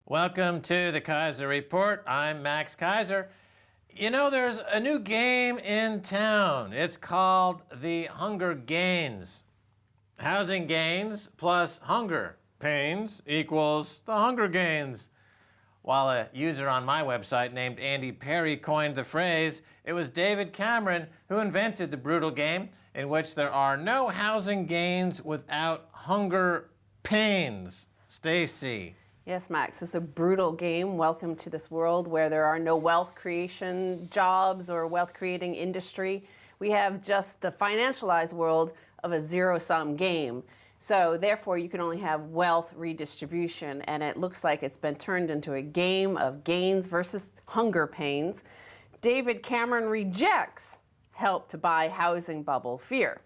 Welcome to the Keiser Report. I'm Max Keiser. You know, there's a new game in town. It's called the Hunger Gains. Housing gains plus hunger pains equals the Hunger Gains. While a user on my website named Andy Perry coined the phrase, it was David Cameron who invented the brutal game in which there are no housing gains without hunger pains. Stacy. Yes, Max, it's a brutal game. Welcome to this world where there are no wealth creation jobs or wealth creating industry. We have just the financialized world of a zero-sum game. So therefore, you can only have wealth redistribution, and it looks like it's been turned into a game of gains versus hunger pains. David Cameron rejects help to buy housing bubble fear.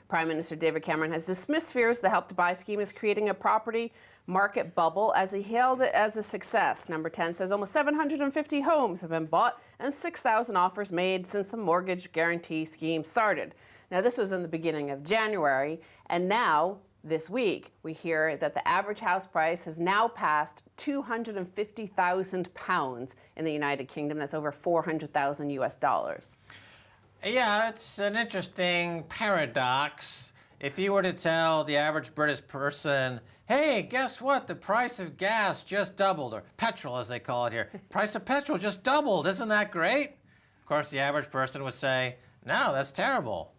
Prime Minister David Cameron has dismissed fears the Help to Buy scheme is creating a property market bubble as he hailed it as a success. Number 10 says almost 750 homes have been bought and 6,000 offers made since the mortgage guarantee scheme started. Now, this was in the beginning of January, and now, this week, we hear that the average house price has now passed £250,000 in the United Kingdom. That's over 400,000 US dollars. Yeah, it's an interesting paradox. If you were to tell the average British person, hey, guess what? The price of gas just doubled, or petrol as they call it here. Price of petrol just doubled. Isn't that great? Of course, the average person would say, no, that's terrible.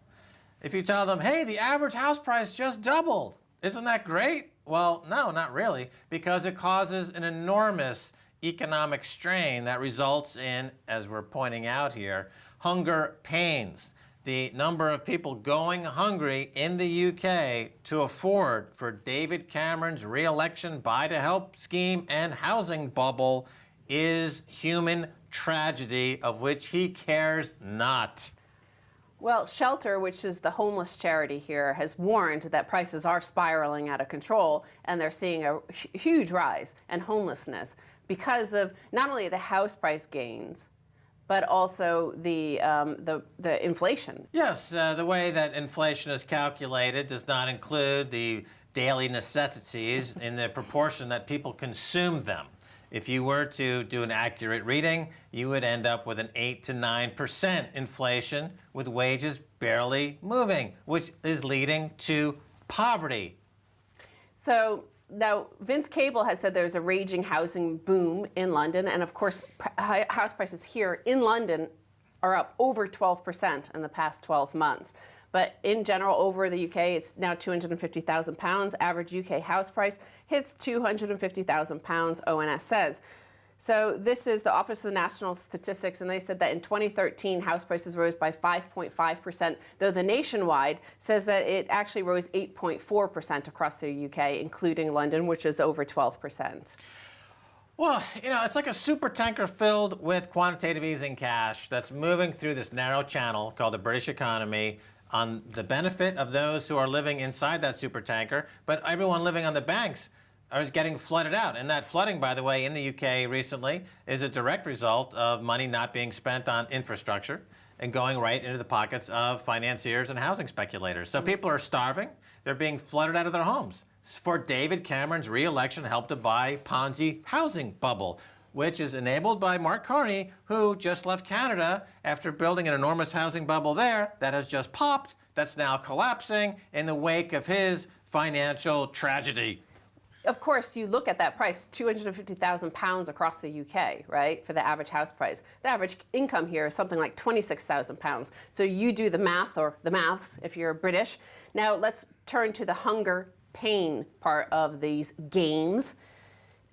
If you tell them, hey, the average house price just doubled. Isn't that great? Well, no, not really, because it causes an enormous economic strain that results in, as we're pointing out here, hunger pains. The number of people going hungry in the UK to afford for David Cameron's re-election buy-to-help scheme and housing bubble is human tragedy of which he cares not. Well, Shelter, which is the homeless charity here, has warned that prices are spiraling out of control, and they're seeing a huge rise in homelessness because of not only the house price gains, but also the inflation. Yes, the way that inflation is calculated does not include the daily necessities in the proportion that people consume them. If you were to do an accurate reading, you would end up with an 8 to 9% inflation with wages barely moving, which is leading to poverty. So now, Vince Cable had said there's a raging housing boom in London, and of course, house prices here in London are up over 12% in the past 12 months. But in general, over the UK, it's now £250,000. Average UK house price hits £250,000, ONS says. So this is the Office of National Statistics, and they said that in 2013, house prices rose by 5.5%, though the Nationwide says that it actually rose 8.4% across the UK, including London, which is over 12%. Well, you know, it's like a super tanker filled with quantitative easing cash that's moving through this narrow channel called the British economy on the benefit of those who are living inside that super tanker, but everyone living on the banks is getting flooded out. And that flooding, by the way, in the UK recently is a direct result of money not being spent on infrastructure and going right into the pockets of financiers and housing speculators. So people are starving. They're being flooded out of their homes. For David Cameron's re-election Help to Buy Ponzi housing bubble, which is enabled by Mark Carney, who just left Canada after building an enormous housing bubble there that has just popped, that's now collapsing in the wake of his financial tragedy. Of course, you look at that price, £250,000 across the UK, right, for the average house price. The average income here is something like £26,000. So you do the math, or the maths if you're British. Now let's turn to the hunger pain part of these games.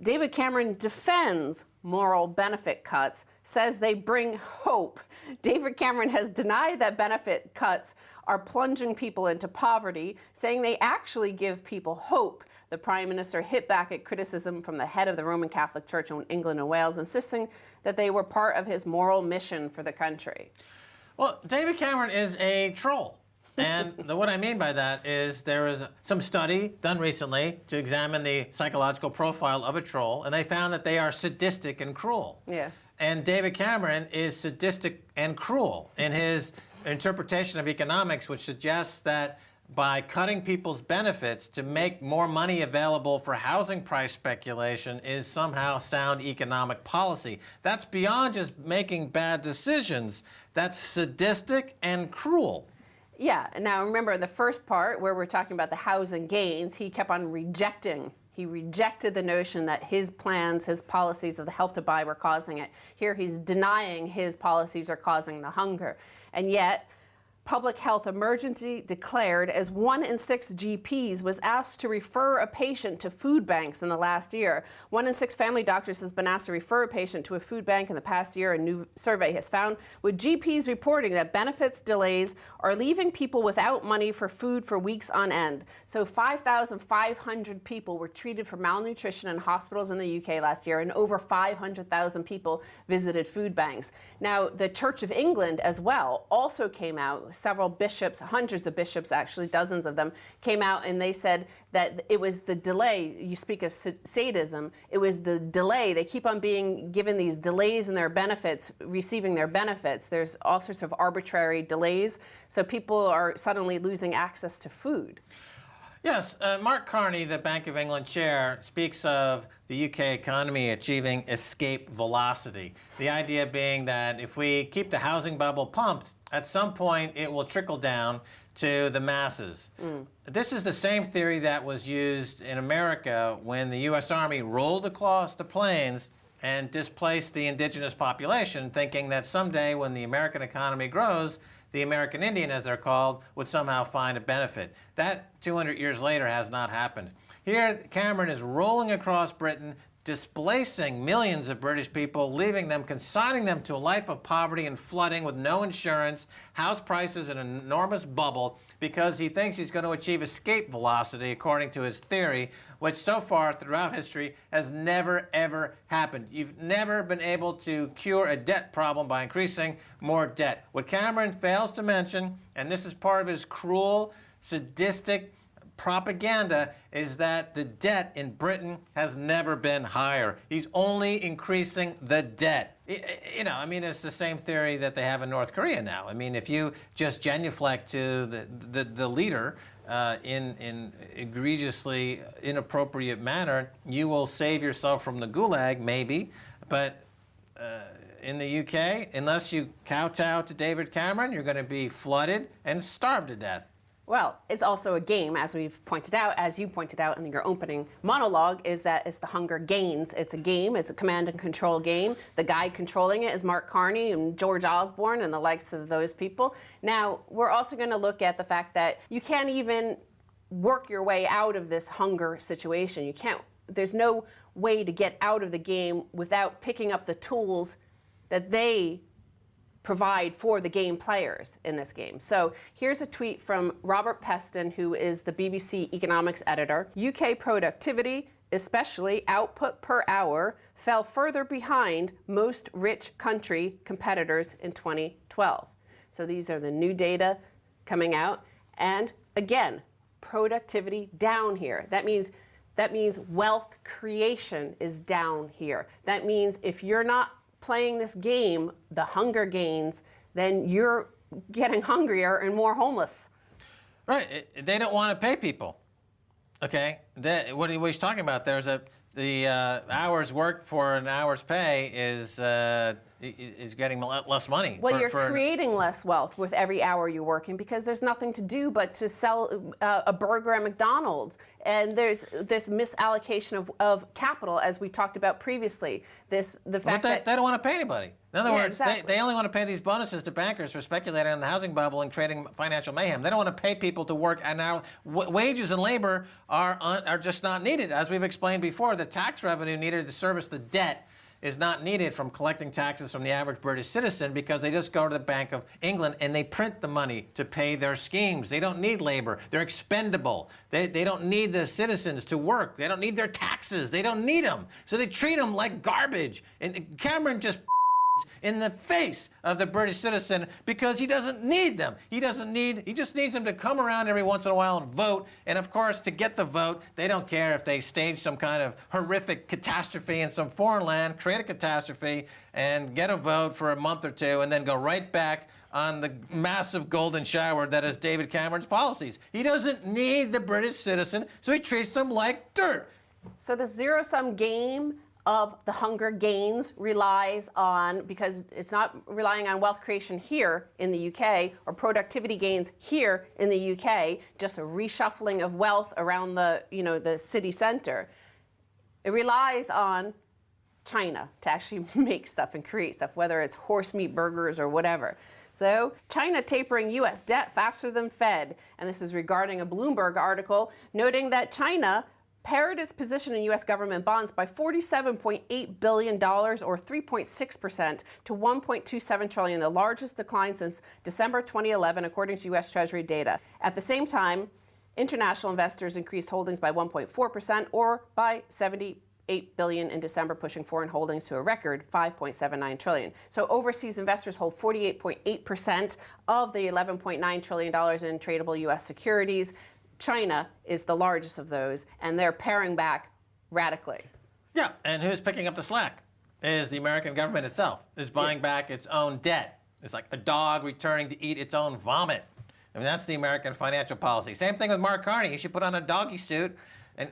David Cameron defends moral benefit cuts, says they bring hope. David Cameron has denied that benefit cuts are plunging people into poverty, saying they actually give people hope. The Prime Minister hit back at criticism from the head of the Roman Catholic Church in England and Wales, insisting that they were part of his moral mission for the country. Well, David Cameron is a troll. And what I mean by that is there is some study done recently to examine the psychological profile of a troll, and they found that they are sadistic and cruel. Yeah. And David Cameron is sadistic and cruel in his interpretation of economics, which suggests that by cutting people's benefits to make more money available for housing price speculation is somehow sound economic policy. That's beyond just making bad decisions. That's sadistic and cruel. Yeah, and now remember the first part where we're talking about the housing gains, he kept on rejecting. He rejected the notion that his plans, his policies of the Help to Buy were causing it. Here he's denying his policies are causing the hunger. And yet, public health emergency declared as 1 in 6 GPs was asked to refer a patient to food banks in the last year. 1 in 6 family doctors has been asked to refer a patient to a food bank in the past year, a new survey has found, with GPs reporting that benefits delays are leaving people without money for food for weeks on end. So 5,500 people were treated for malnutrition in hospitals in the UK last year, and over 500,000 people visited food banks. Now, the Church of England as well also came out. Several bishops, hundreds of bishops actually, dozens of them, came out and they said that it was the delay. You speak of sadism. It was the delay. They keep on being given these delays in their benefits, receiving their benefits. There's all sorts of arbitrary delays. So people are suddenly losing access to food. Yes, Mark Carney, the Bank of England chair, speaks of the UK economy achieving escape velocity. The idea being that if we keep the housing bubble pumped, at some point it will trickle down to the masses. This is the same theory that was used in America when the U.S. Army rolled across the plains and displaced the indigenous population, thinking that someday when the American economy grows, the American Indian, as they're called, would somehow find a benefit. That 200 years later has not happened. Here, Cameron is rolling across Britain, displacing millions of British people, leaving them, consigning them to a life of poverty and flooding with no insurance, house prices in an enormous bubble, because he thinks he's going to achieve escape velocity, according to his theory, which so far throughout history has never, ever happened. You've never been able to cure a debt problem by increasing more debt. What Cameron fails to mention, and this is part of his cruel, sadistic propaganda, is that the debt in Britain has never been higher. He's only increasing the debt. You know, I mean, it's the same theory that they have in North Korea now. I mean, if you just genuflect to the leader in egregiously inappropriate manner, you will save yourself from the gulag, maybe, but in the UK, unless you kowtow to David Cameron, you're going to be flooded and starved to death. Well, it's also a game, as we've pointed out, as you pointed out in your opening monologue, is that it's the Hunger Games. It's a game. It's a command and control game. The guy controlling it is Mark Carney and George Osborne and the likes of those people. Now, we're also going to look at the fact that you can't even work your way out of this hunger situation. You can't. There's no way to get out of the game without picking up the tools that they provide for the game players in this game. So here's a tweet from Robert Peston, who is the BBC economics editor. UK productivity, especially output per hour, fell further behind most rich country competitors in 2012. So these are the new data coming out. And again, productivity down here. That means wealth creation is down here. That means if you're not playing this game, the Hunger Games, then you're getting hungrier and more homeless. Right. They don't want to pay people. Okay. What he's talking about there is the hours worked for an hour's pay is getting less money. Well, you're creating less wealth with every hour you're working because there's nothing to do but to sell a burger at McDonald's. And there's this misallocation of capital, as we talked about previously. The fact that they don't want to pay anybody. In other words, exactly. they only want to pay these bonuses to bankers for speculating on the housing bubble and creating financial mayhem. They don't want to pay people to work an hour. Wages and labor are just not needed. As we've explained before, the tax revenue needed to service the debt is not needed from collecting taxes from the average British citizen, because they just go to the Bank of England and they print the money to pay their schemes. They don't need labor. They're expendable. They don't need the citizens to work. They don't need their taxes. They don't need them. So they treat them like garbage. And Cameron just in the face of the British citizen because he doesn't need them. He just needs them to come around every once in a while and vote. And of course, to get the vote, they don't care if they stage some kind of horrific catastrophe in some foreign land, create a catastrophe, and get a vote for a month or two, and then go right back on the massive golden shower that is David Cameron's policies. He doesn't need the British citizen, so he treats them like dirt. So the zero-sum game of the Hunger Gains relies on, because it's not relying on wealth creation here in the UK or productivity gains here in the UK, just a reshuffling of wealth around the, the city center. It relies on China to actually make stuff and create stuff, whether it's horse meat burgers or whatever. So China tapering U.S. debt faster than Fed. And this is regarding a Bloomberg article noting that China pared its position in U.S. government bonds by $47.8 billion, or 3.6%, to $1.27 trillion, the largest decline since December 2011, according to U.S. Treasury data. At the same time, international investors increased holdings by 1.4%, or by $78 billion in December, pushing foreign holdings to a record $5.79 trillion. So overseas investors hold 48.8% of the $11.9 trillion in tradable U.S. securities. China is the largest of those, and they're paring back radically. Yeah, and who's picking up the slack? Is the American government itself, is buying back its own debt. It's like a dog returning to eat its own vomit. I mean, that's the American financial policy. Same thing with Mark Carney. He should put on a doggy suit,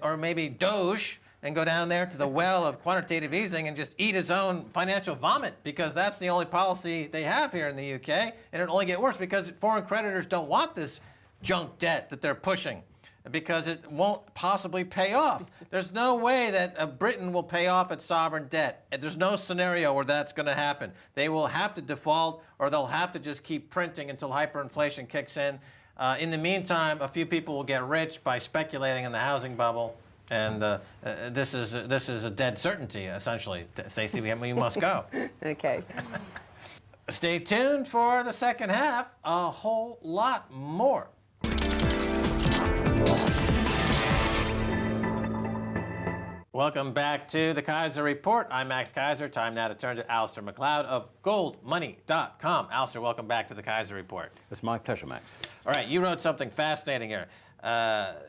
or maybe Doge, and go down there to the well of quantitative easing and just eat his own financial vomit, because that's the only policy they have here in the UK, and it'll only get worse because foreign creditors don't want this junk debt that they're pushing, because it won't possibly pay off. There's no way that Britain will pay off its sovereign debt. There's no scenario where that's going to happen. They will have to default, or they'll have to just keep printing until hyperinflation kicks in. In the meantime, a few people will get rich by speculating in the housing bubble, and this is a dead certainty, essentially. Stacey, we must go. Okay. Stay tuned for the second half. A whole lot more. Welcome back to the Keiser Report. I'm Max Keiser. Time now to turn to Alistair McLeod of goldmoney.com. Alistair, welcome back to the Keiser Report. It's my pleasure, Max. All right, you wrote something fascinating here.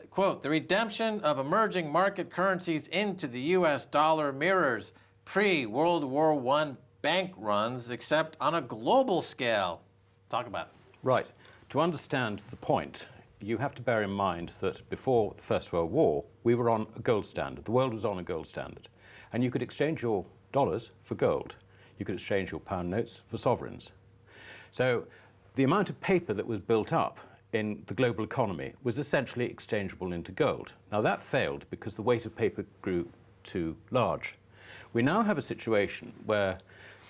Quote, the redemption of emerging market currencies into the U.S. dollar mirrors pre-World War I bank runs, except on a global scale. Talk about it. Right. To understand the point, you have to bear in mind that before the First World War, we were on a gold standard. The world was on a gold standard. And you could exchange your dollars for gold. You could exchange your pound notes for sovereigns. So the amount of paper that was built up in the global economy was essentially exchangeable into gold. Now that failed because the weight of paper grew too large. We now have a situation where,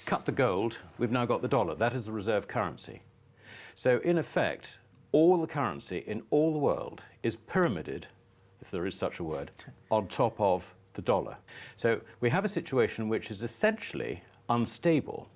cut the gold, we've now got the dollar. That is the reserve currency. So in effect, all the currency in all the world is pyramided, if there is such a word, on top of the dollar. So we have a situation which is essentially unstable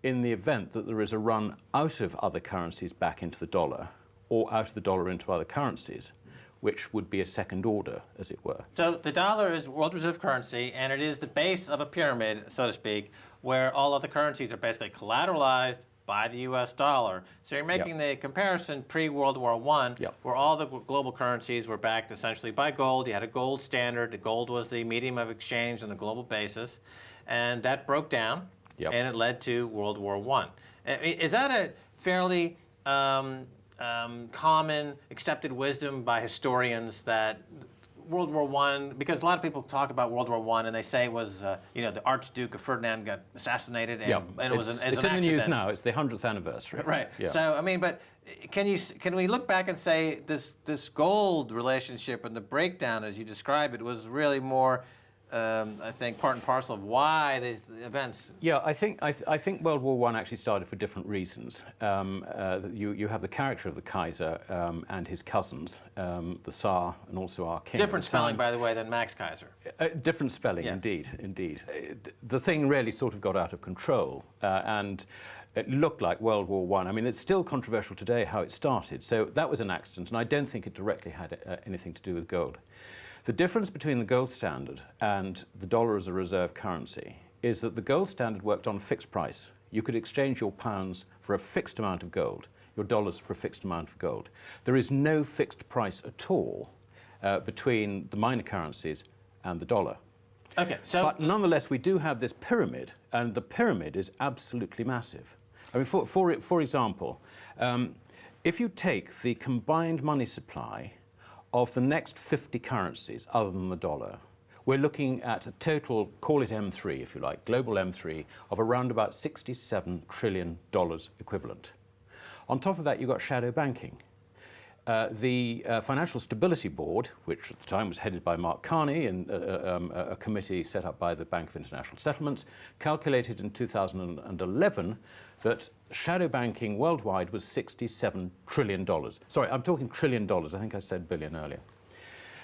in the event that there is a run out of other currencies back into the dollar, or out of the dollar into other currencies, which would be a second order, as it were. So the dollar is world reserve currency, and it is the base of a pyramid, so to speak, where all other currencies are basically collateralized by the U.S. dollar. So you're making the comparison pre-World War I, where all the global currencies were backed essentially by gold. You had a gold standard. The gold was the medium of exchange on a global basis, and that broke down, and it led to World War I. Is that a fairly common accepted wisdom by historians that World War I, because a lot of people talk about World War I and they say it was, the Archduke of Ferdinand got assassinated, and it was an accident. It's in the news now. It's the 100th anniversary. Right. Yeah. So I mean, but can we look back and say this gold relationship and the breakdown as you describe it was really more, I think, part and parcel of why these events? Yeah, I think World War I actually started for different reasons. You have the character of the Kaiser and his cousins, the Tsar and also our king. Different spelling, by the way, than Max Kaiser. Different spelling, indeed. The thing really sort of got out of control, and it looked like World War I. I mean, it's still controversial today how it started. So that was an accident, and I don't think it directly had anything to do with gold. The difference between the gold standard and the dollar as a reserve currency is that the gold standard worked on a fixed price. You could exchange your pounds for a fixed amount of gold, your dollars for a fixed amount of gold. There is no fixed price at all between the minor currencies and the dollar. Okay, so... But nonetheless, we do have this pyramid, and the pyramid is absolutely massive. I mean, for example, if you take the combined money supply of the next 50 currencies other than the dollar, we're looking at a total, call it M3 if you like, global M3 of around about $67 trillion equivalent. On top of that, you've got shadow banking. The Financial Stability Board, which at the time was headed by Mark Carney and a committee set up by the Bank of International Settlements, calculated in 2011 that shadow banking worldwide was $67 trillion. Sorry, I'm talking trillion dollars. I think I said billion earlier.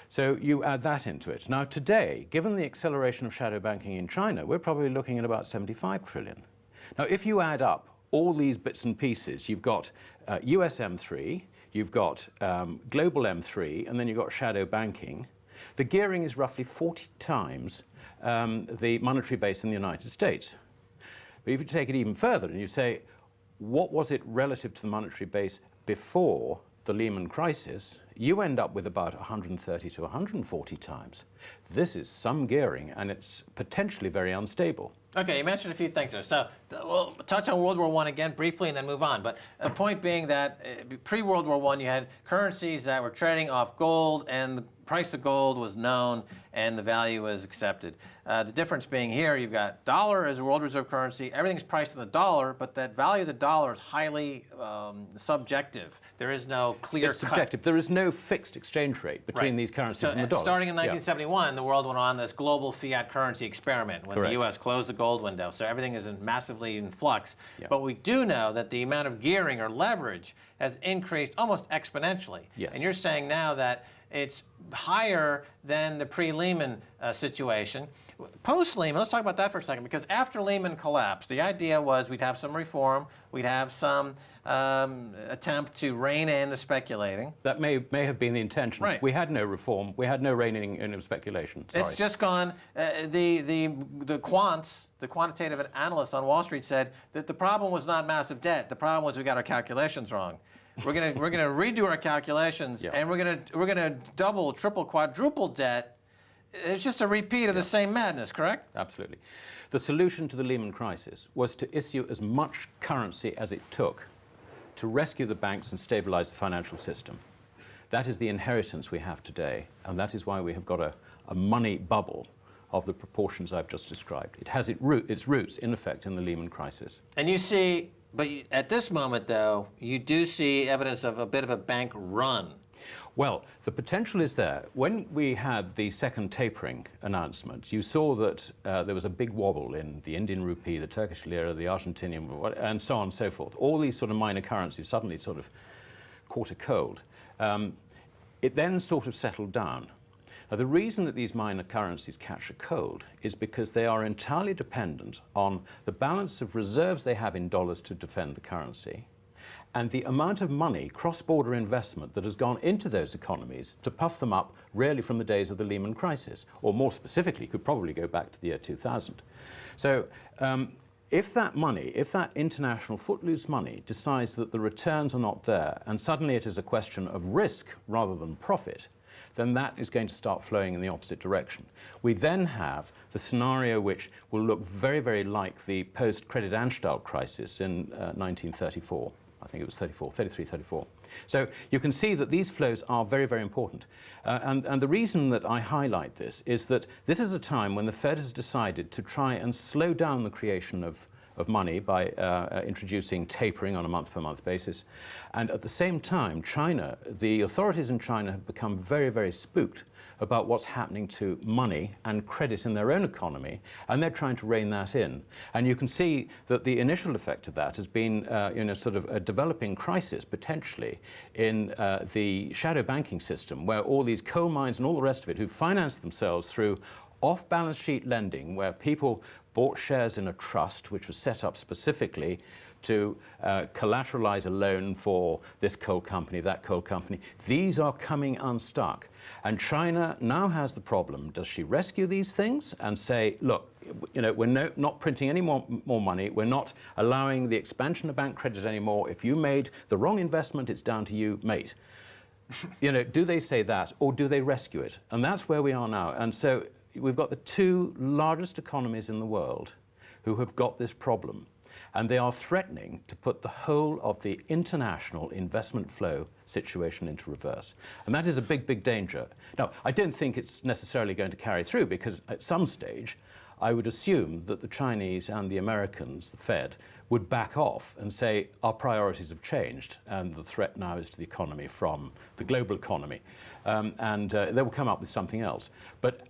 So you add that into it. Now today, given the acceleration of shadow banking in China, we're probably looking at about 75 trillion. Now if you add up all these bits and pieces, you've got US M3, you've got global M3, and then you've got shadow banking. The gearing is roughly 40 times the monetary base in the United States. But if you take it even further and you say, what was it relative to the monetary base before the Lehman crisis, you end up with about 130 to 140 times. This is some gearing, and it's potentially very unstable. Okay, you mentioned a few things there. So we'll touch on World War I again briefly and then move on. But the point being that pre-World War I, you had currencies that were trading off gold, and the price of gold was known and the value was accepted. The difference being here, you've got dollar as a world reserve currency. Everything's priced in the dollar, but that value of the dollar is highly subjective. There is no clear It's subjective. There is no fixed exchange rate between these currencies and the dollar. Starting in 1971, the world went on this global fiat currency experiment when Correct. the U.S. closed the gold window. So everything is massively in flux. Yeah. But we do know that the amount of gearing or leverage has increased almost exponentially. Yes. And you're saying now that it's higher than the pre-Lehman situation. Post-Lehman, let's talk about that for a second, because after Lehman collapsed, the idea was we'd have some reform, we'd have some attempt to rein in the speculating. That may have been the intention. Right. We had no reform. We had no reining in of speculation. Sorry. It's just gone. The quants, the quantitative analysts on Wall Street said that the problem was not massive debt. The problem was we got our calculations wrong. We're gonna redo our calculations, Yeah. and we're gonna double, triple, quadruple debt. It's just a repeat of the same madness, correct? Absolutely. The solution to the Lehman crisis was to issue as much currency as it took to rescue the banks and stabilize the financial system. That is the inheritance we have today, and that is why we have got a money bubble of the proportions I've just described. It has its roots, in effect, in the Lehman crisis. And you see, but at this moment, though, you do see evidence of a bit of a bank run. Well, the potential is there. When we had the second tapering announcement, you saw that there was a big wobble in the Indian rupee, the Turkish lira, the Argentinian, and so on and so forth. All these sort of minor currencies suddenly sort of caught a cold. It then sort of settled down. Now, the reason that these minor currencies catch a cold is because they are entirely dependent on the balance of reserves they have in dollars to defend the currency, and the amount of money, cross-border investment, that has gone into those economies to puff them up really from the days of the Lehman crisis, or more specifically, could probably go back to the year 2000. So if that money, if that international footloose money decides that the returns are not there, and suddenly it is a question of risk rather than profit, then that is going to start flowing in the opposite direction. We then have the scenario which will look very, very like the post-Credit Anstalt crisis in 1934. I think it was 33, 34. So you can see that these flows are very, very important. And the reason that I highlight this is that this is a time when the Fed has decided to try and slow down the creation of money by introducing tapering on a month-per-month basis. And at the same time, China, the authorities in China have become very, very spooked about what's happening to money and credit in their own economy, and they're trying to rein that in. And you can see that the initial effect of that has been sort of a developing crisis, potentially, in the shadow banking system, where all these coal mines and all the rest of it, who financed themselves through off-balance sheet lending, where people bought shares in a trust which was set up specifically to collateralize a loan for this coal company, that coal company. These are coming unstuck. And China now has the problem. Does she rescue these things and say, look, we're not printing any more money. We're not allowing the expansion of bank credit anymore. If you made the wrong investment, it's down to you, mate. Do they say that, or do they rescue it? And that's where we are now. And so we've got the two largest economies in the world who have got this problem. And they are threatening to put the whole of the international investment flow situation into reverse. And that is a big, big danger. Now, I don't think it's necessarily going to carry through, because at some stage, I would assume that the Chinese and the Americans, the Fed, would back off and say, our priorities have changed, and the threat now is to the economy from the global economy. They will come up with something else. But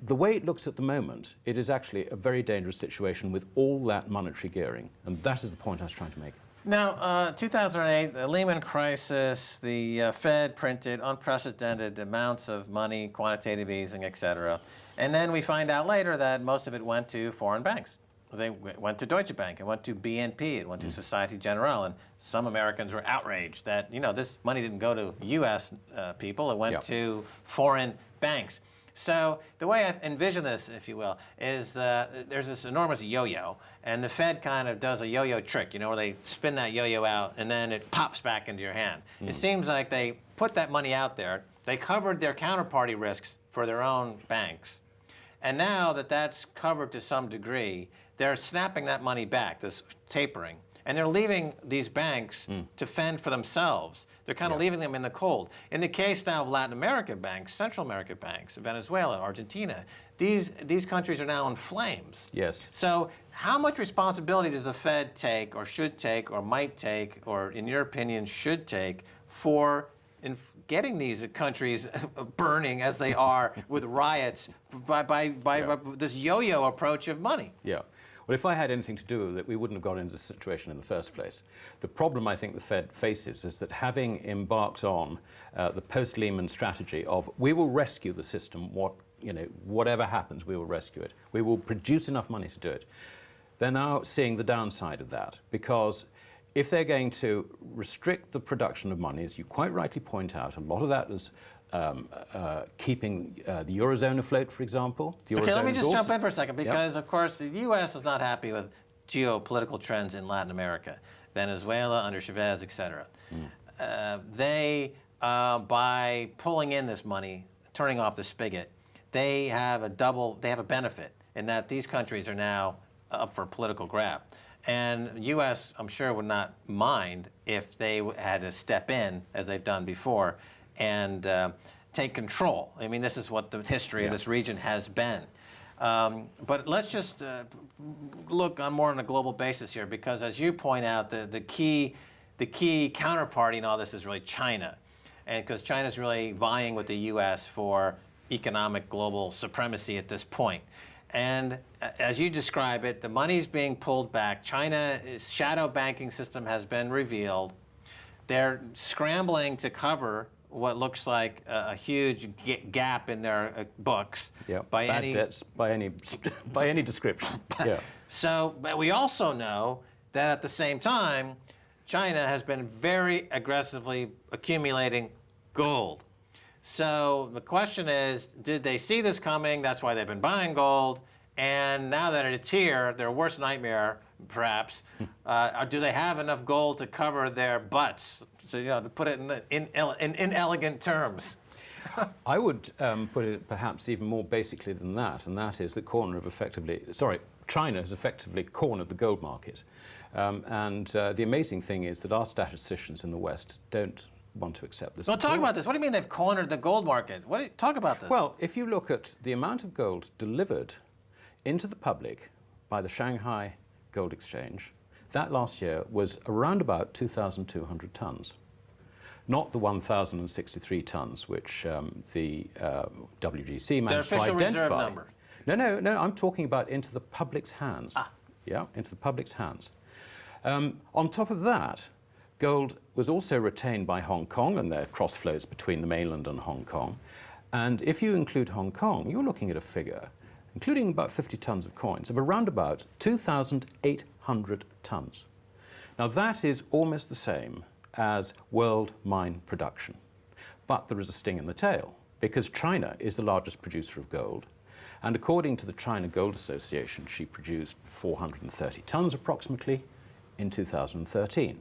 the way it looks at the moment, it is actually a very dangerous situation with all that monetary gearing. And that is the point I was trying to make. Now, 2008, the Lehman crisis, the Fed printed unprecedented amounts of money, quantitative easing, et cetera. And then we find out later that most of it went to foreign banks. They went to Deutsche Bank, it went to BNP, it went to Societe Generale, and some Americans were outraged that, this money didn't go to U.S. People, it went to foreign banks. So the way I envision this, if you will, is there's this enormous yo-yo, and the Fed kind of does a yo-yo trick, where they spin that yo-yo out, and then it pops back into your hand. It seems like they put that money out there, they covered their counterparty risks for their own banks, and now that that's covered to some degree, they're snapping that money back, this tapering, and they're leaving these banks to fend for themselves. They're kind of leaving them in the cold. In the case now of Latin America banks, Central America banks, Venezuela, Argentina, these countries are now in flames. Yes. So how much responsibility does the Fed take, or should take, or might take, or in your opinion should take, for getting these countries burning as they are with riots by this yo-yo approach of money? Yeah. Well, if I had anything to do with it, we wouldn't have got into this situation in the first place. The problem I think the Fed faces is that, having embarked on the post-Lehman strategy of we will rescue the system, whatever happens, we will rescue it. We will produce enough money to do it. They're now seeing the downside of that, because if they're going to restrict the production of money, as you quite rightly point out, a lot of that is keeping the Eurozone afloat, for example. Okay, let me just jump in for a second, because, of course, the U.S. is not happy with geopolitical trends in Latin America, Venezuela under Chavez, et cetera. They, by pulling in this money, turning off the spigot, they have a benefit in that these countries are now up for political grab. And the U.S., I'm sure, would not mind if they had to step in, as they've done before, and take control. I mean, this is what the history of this region has been. But let's just look more on a global basis here, because as you point out, the key counterparty in all this is really China. And because China's really vying with the U.S. for economic global supremacy at this point. And as you describe it, the money's being pulled back. China's shadow banking system has been revealed. They're scrambling to cover what looks like a huge gap in their books by bad any debts, by any description. So, but we also know that at the same time, China has been very aggressively accumulating gold. So the question is, did they see this coming? That's why they've been buying gold. And now that it's here, their worst nightmare, perhaps, do they have enough gold to cover their butts? So, to put it in inelegant terms. I would put it perhaps even more basically than that, and that is that China has effectively cornered the gold market. The amazing thing is that our statisticians in the West don't want to accept this. Well, talk about this. What do you mean they've cornered the gold market? Talk about this. Well, if you look at the amount of gold delivered into the public by the Shanghai Gold Exchange, that last year was around about 2,200 tons. Not the 1,063 tons which the WGC managed to identify. Their official reserve number. No, I'm talking about into the public's hands. Yeah, into the public's hands. On top of that, gold was also retained by Hong Kong, and there are cross flows between the mainland and Hong Kong. And if you include Hong Kong, you're looking at a figure, including about 50 tons of coins, of around about 2,800 tons. Now that is almost the same as world mine production. But there is a sting in the tail, because China is the largest producer of gold. And according to the China Gold Association, she produced 430 tons approximately in 2013.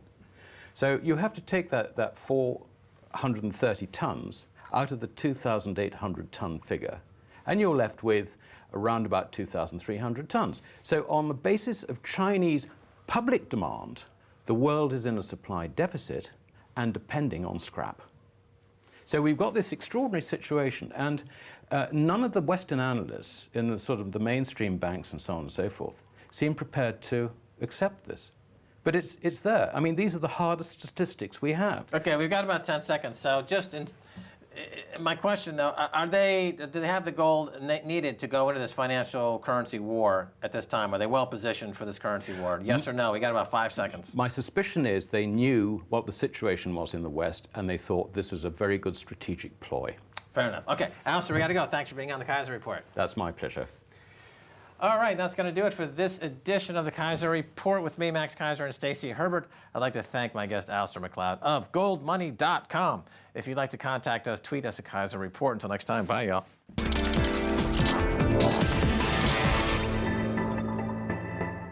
So you have to take that 430 tons out of the 2,800 ton figure, and you're left with around about 2,300 tons. So on the basis of Chinese public demand, the world is in a supply deficit and depending on scrap. So we've got this extraordinary situation, and none of the Western analysts in the sort of the mainstream banks and so on and so forth seem prepared to accept this. But it's there. I mean, these are the hardest statistics we have. Okay, we've got about 10 seconds. So just my question, though, do they have the gold needed to go into this financial currency war at this time? Are they well positioned for this currency war? Yes or no? We got about 5 seconds. My suspicion is they knew what the situation was in the West, and they thought this was a very good strategic ploy. Fair enough. Okay, Alistair, we got to go. Thanks for being on the Keiser Report. That's my pleasure. All right, that's going to do it for this edition of the Keiser Report with me, Max Keiser, and Stacey Herbert. I'd like to thank my guest, Alistair McLeod of goldmoney.com. If you'd like to contact us, tweet us at Keiser Report. Until next time, bye, y'all.